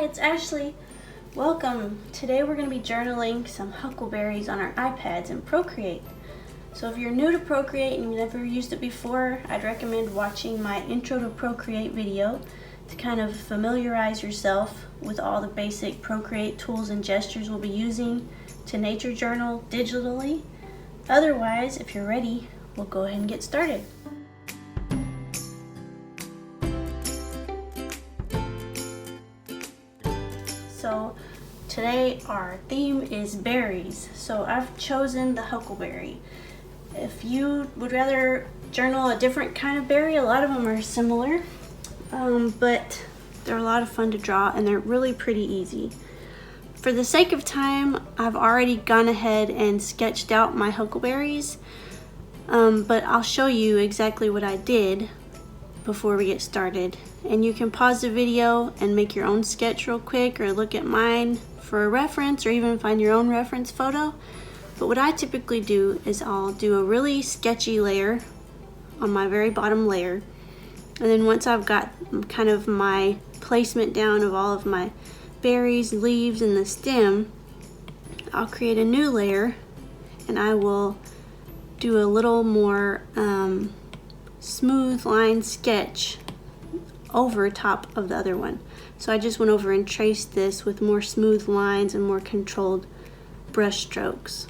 Hi, it's Ashley. Welcome. Today we're going to be journaling some huckleberries on our iPads in Procreate. So if you're new to Procreate and you've never used it before, I'd recommend watching my Intro to Procreate video to kind of familiarize yourself with all the basic Procreate tools and gestures we'll be using to nature journal digitally. Otherwise, if you're ready, we'll go ahead and get started. So today our theme is berries. So I've chosen the huckleberry. If you would rather journal a different kind of berry, a lot of them are similar, but they're a lot of fun to draw and they're really pretty easy. For the sake of time, I've already gone ahead and sketched out my huckleberries, but I'll show you exactly what I did before we get started. And you can pause the video and make your own sketch real quick, or look at mine for a reference, or even find your own reference photo. But what I typically do is I'll do a really sketchy layer on my very bottom layer, and then once I've got kind of my placement down of all of my berries, leaves, and the stem, I'll create a new layer and I will do a little more smooth line sketch over top of the other one. So I just went over and traced this with more smooth lines and more controlled brush strokes.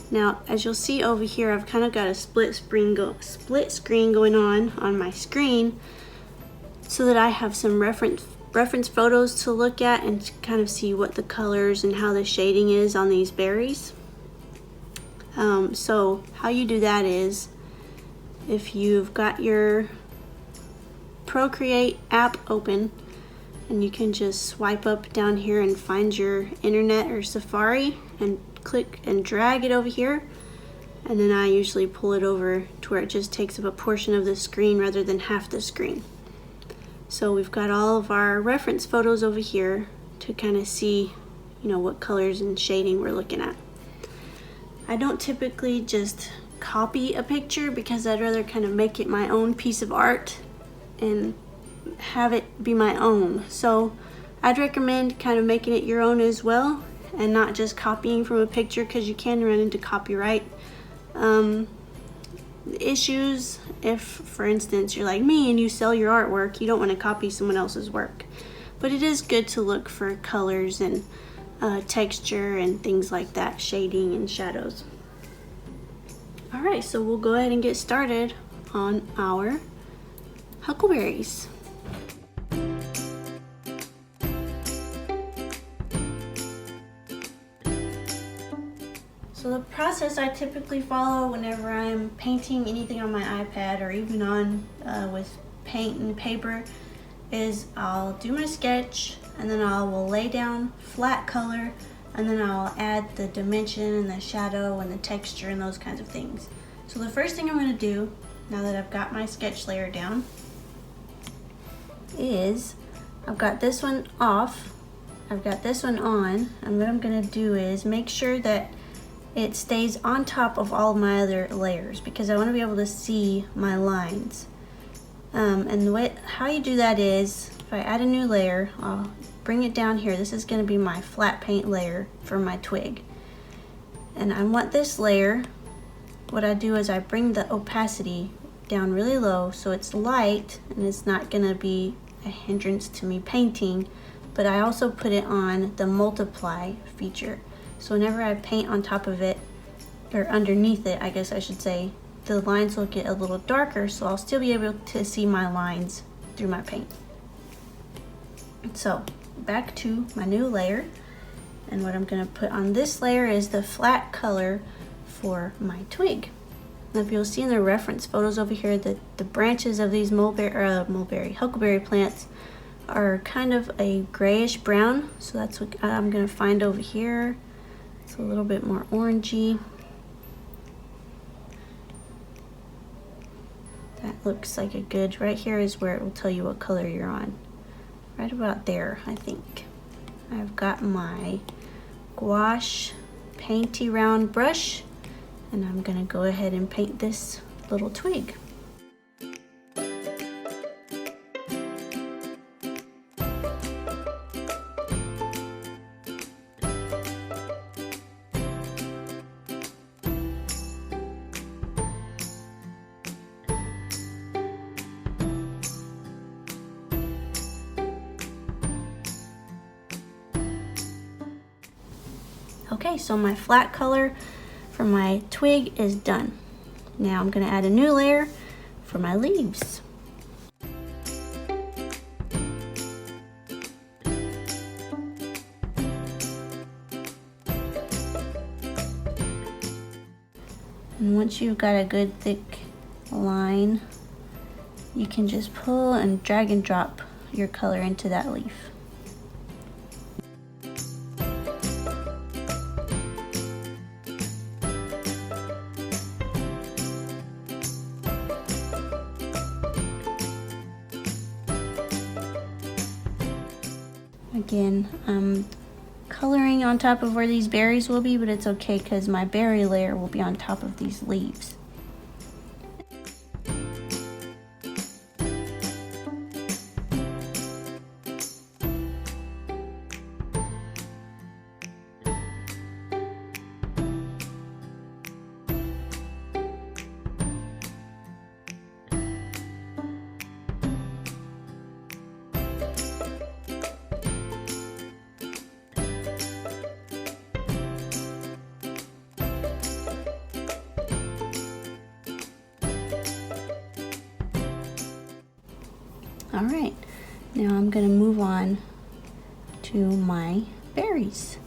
Now, as you'll see over here, I've kind of got a split screen going on my screen so that I have some reference photos to look at and kind of see what the colors and how the shading is on these berries. So how you do that is, if you've got your Procreate app open, and you can just swipe up down here and find your internet or Safari and click and drag it over here, and then I usually pull it over to where it just takes up a portion of the screen rather than half the screen. So we've got all of our reference photos over here to kind of see, what colors and shading we're looking at. I don't typically just copy a picture because I'd rather kind of make it my own piece of art and have it be my own. So I'd recommend kind of making it your own as well, and not just copying from a picture, because you can run into copyright issues. If, for instance, you're like me and you sell your artwork, you don't want to copy someone else's work. But it is good to look for colors and texture and things like that, shading and shadows. Alright, so we'll go ahead and get started on our huckleberries. So the process I typically follow whenever I'm painting anything on my iPad, or even on with paint and paper, is I'll do my sketch, and then I will lay down flat color, and then I'll add the dimension and the shadow and the texture and those kinds of things. So the first thing I'm going to do, now that I've got my sketch layer down, is I've got this one off, I've got this one on, and what I'm going to do is make sure that it stays on top of all of my other layers, because I want to be able to see my lines. And the way how you do that is, if I add a new layer, I'll bring it down here. This is going to be my flat paint layer for my twig, and I want this layer, what I do is I bring the opacity down really low so it's light and it's not going to be a hindrance to me painting, but I also put it on the multiply feature. So whenever I paint on top of it, or underneath it, I guess I should say, the lines will get a little darker, so I'll still be able to see my lines through my paint. So back to my new layer, and what I'm going to put on this layer is the flat color for my twig. Now, if you'll see in the reference photos over here that the branches of these huckleberry plants are kind of a grayish brown, so that's what I'm going to find over here. It's a little bit more orangey. That looks like a good, right here is where it will tell you what color you're on. Right about there, I think. I've got my gouache painty round brush, and I'm gonna go ahead and paint this little twig. Okay, so my flat color for my twig is done. Now I'm gonna add a new layer for my leaves. And once you've got a good thick line, you can just pull and drag and drop your color into that leaf. Again, I'm coloring on top of where these berries will be, but it's okay because my berry layer will be on top of these leaves. All right, now I'm gonna move on to my berries.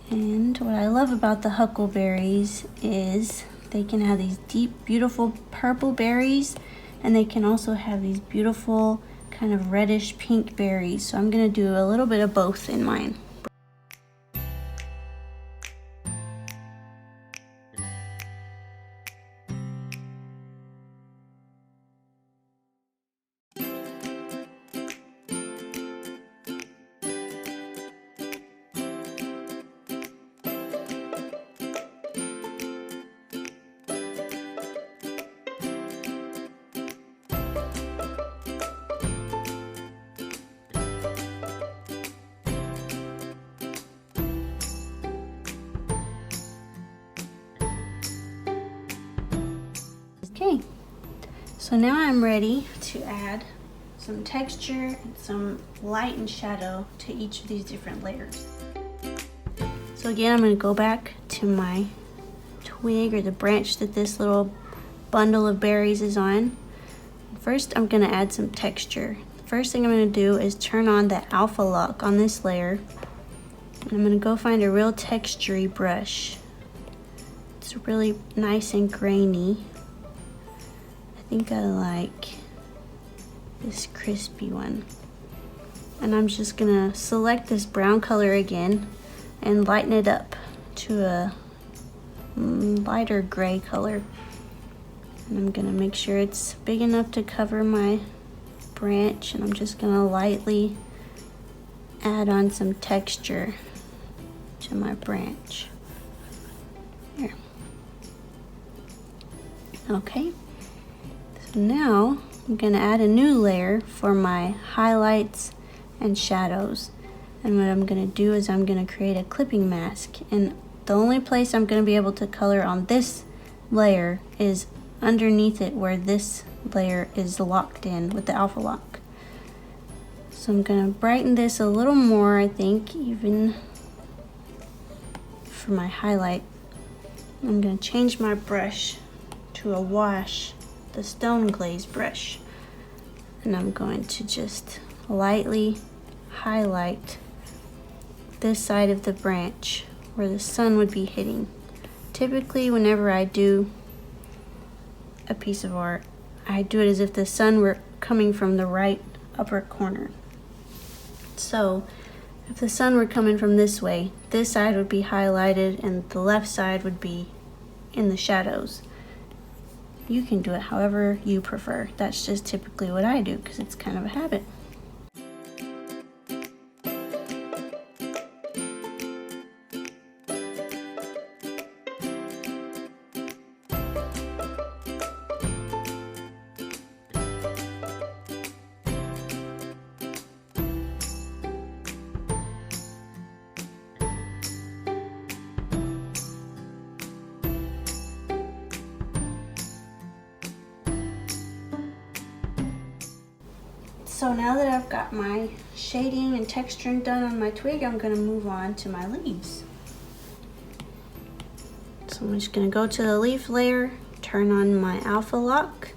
And what I love about the huckleberries is they can have these deep, beautiful purple berries, and they can also have these beautiful kind of reddish pink berries. So I'm gonna do a little bit of both in mine. Okay, so now I'm ready to add some texture and some light and shadow to each of these different layers. So again, I'm going to go back to my twig or the branch that this little bundle of berries is on. First, I'm going to add some texture. First thing I'm going to do is turn on the alpha lock on this layer. And I'm going to go find a real textury brush. It's really nice and grainy. I think I like this crispy one. And I'm just gonna select this brown color again and lighten it up to a lighter gray color. And I'm gonna make sure it's big enough to cover my branch, and I'm just gonna lightly add on some texture to my branch. Here. Okay. So now I'm going to add a new layer for my highlights and shadows. And what I'm going to do is I'm going to create a clipping mask. And the only place I'm going to be able to color on this layer is underneath it where this layer is locked in with the alpha lock. So I'm going to brighten this a little more, I think, even for my highlight. I'm going to change my brush to a wash, the stone glaze brush, and I'm going to just lightly highlight this side of the branch where the sun would be hitting. Typically, whenever I do a piece of art, I do it as if the sun were coming from the right upper corner. So if the sun were coming from this way, this side would be highlighted and the left side would be in the shadows. You can do it however you prefer. That's just typically what I do because it's kind of a habit. So now that I've got my shading and texturing done on my twig, I'm going to move on to my leaves. So I'm just gonna go to the leaf layer, turn on my alpha lock.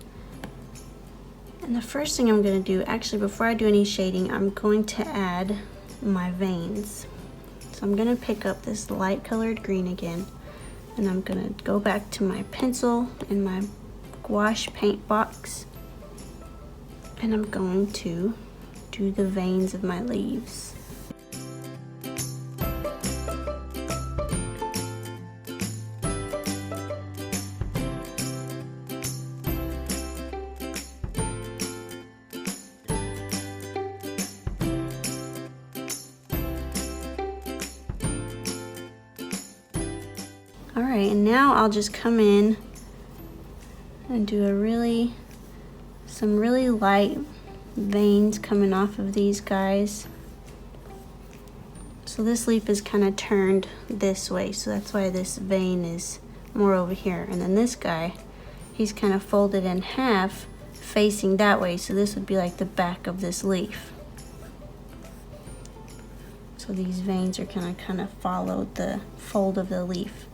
And the first thing I'm gonna do, actually before I do any shading, I'm going to add my veins. So I'm gonna pick up this light colored green again, and I'm gonna go back to my pencil and my Gouache Paintbox, and I'm going to do the veins of my leaves. All right, and now I'll just come in and do some really light veins coming off of these guys. So this leaf is kind of turned this way, so that's why this vein is more over here. And then this guy, he's kind of folded in half facing that way, so this would be like the back of this leaf. So these veins are kind of followed the fold of the leaf.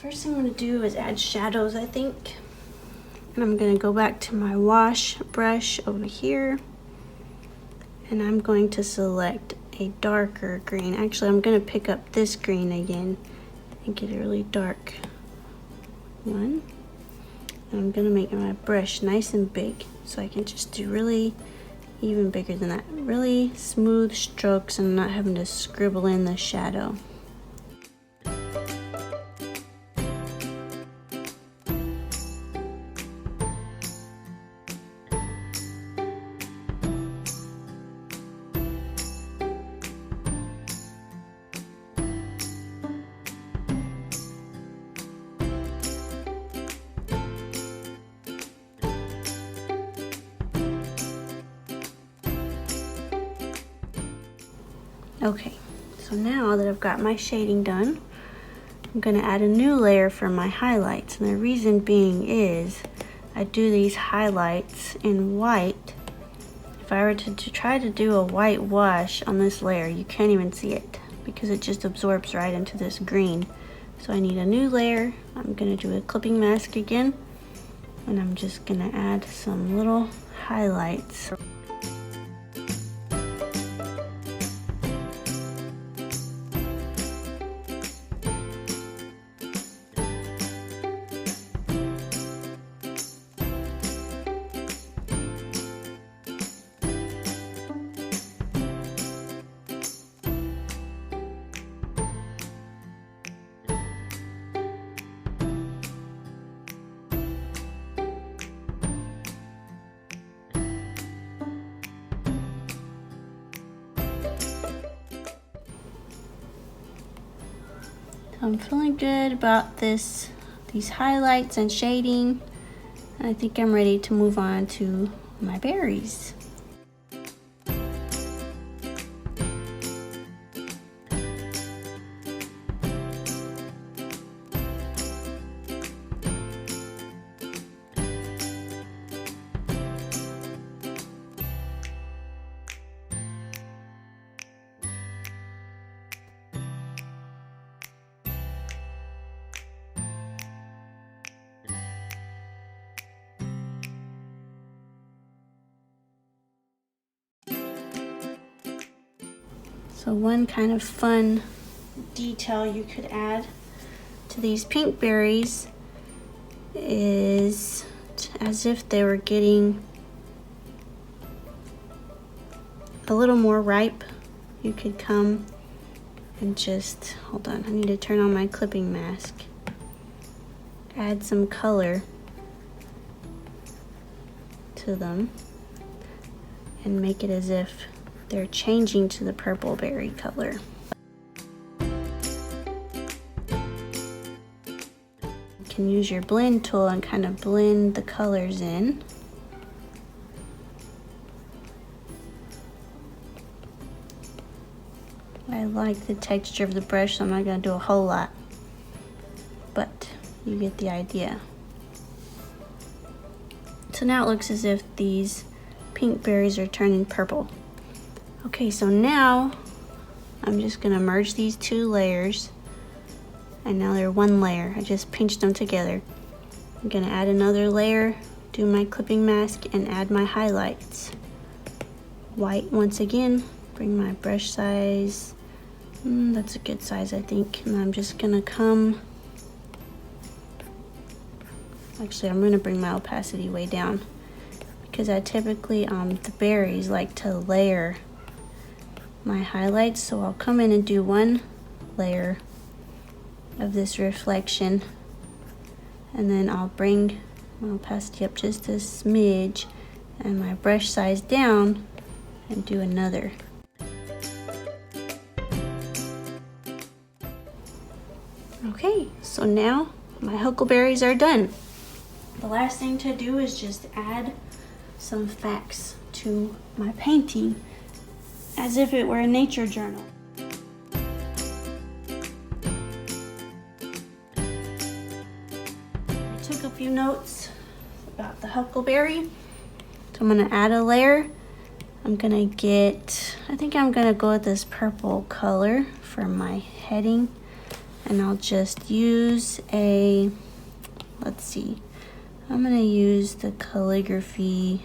First thing I'm going to do is add shadows, I think. And I'm going to go back to my wash brush over here. And I'm going to select a darker green. Actually, I'm going to pick up this green again and get a really dark one. And I'm going to make my brush nice and big so I can just do really even bigger than that. Really smooth strokes and not having to scribble in the shadow. Okay, so now that I've got my shading done, I'm going to add a new layer for my highlights. And the reason being is I do these highlights in white. If I were to try to do a white wash on this layer, you can't even see it because it just absorbs right into this green. So I need a new layer. I'm going to do a clipping mask again, and I'm just going to add some little highlights. I'm feeling good about these highlights and shading. I think I'm ready to move on to my berries. So one kind of fun detail you could add to these pink berries is as if they were getting a little more ripe. You could come and just, hold on, I need to turn on my clipping mask. Add some color to them and make it as if they're changing to the purple berry color. You can use your blend tool and kind of blend the colors in. I like the texture of the brush, so I'm not gonna do a whole lot, but you get the idea. So now it looks as if these pink berries are turning purple. Okay, so now I'm just gonna merge these two layers, and now they're one layer. I just pinched them together. I'm gonna add another layer, do my clipping mask, and add my highlights. White once again, bring my brush size, that's a good size I think, and I'm just gonna come, actually I'm gonna bring my opacity way down, because I typically, the berries like to layer my highlights, so I'll come in and do one layer of this reflection, and then I'll bring my opacity up just a smidge and my brush size down and do another. Okay, so now my huckleberries are done. The last thing to do is just add some facts to my painting as if it were a nature journal. I took a few notes about the huckleberry, so I'm gonna add a layer. I'm gonna get, I think I'm gonna go with this purple color for my heading, and I'll just use a, let's see, I'm gonna use the calligraphy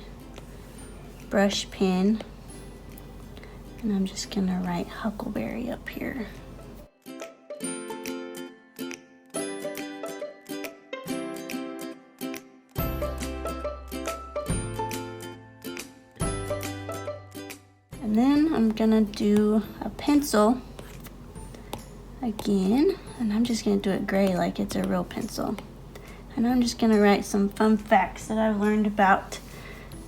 brush pen, and I'm just gonna write huckleberry up here. And then I'm gonna do a pencil again, and I'm just gonna do it gray like it's a real pencil. And I'm just gonna write some fun facts that I've learned about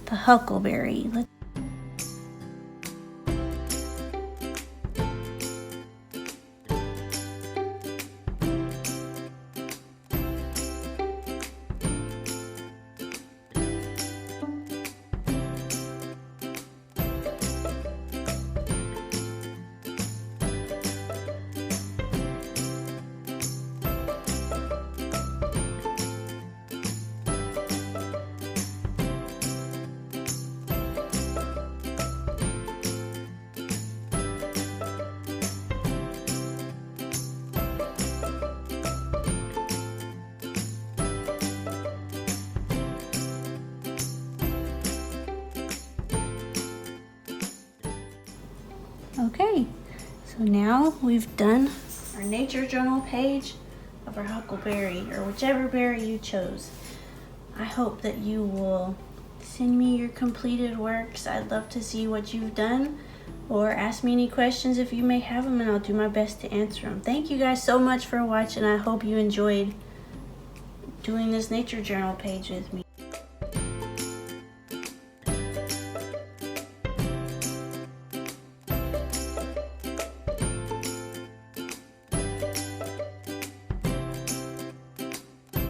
the huckleberry. Okay, so now we've done our nature journal page of our huckleberry, or whichever berry you chose. I hope that you will send me your completed works. I'd love to see what you've done, or ask me any questions if you may have them, and I'll do my best to answer them. Thank you guys so much for watching. I hope you enjoyed doing this nature journal page with me.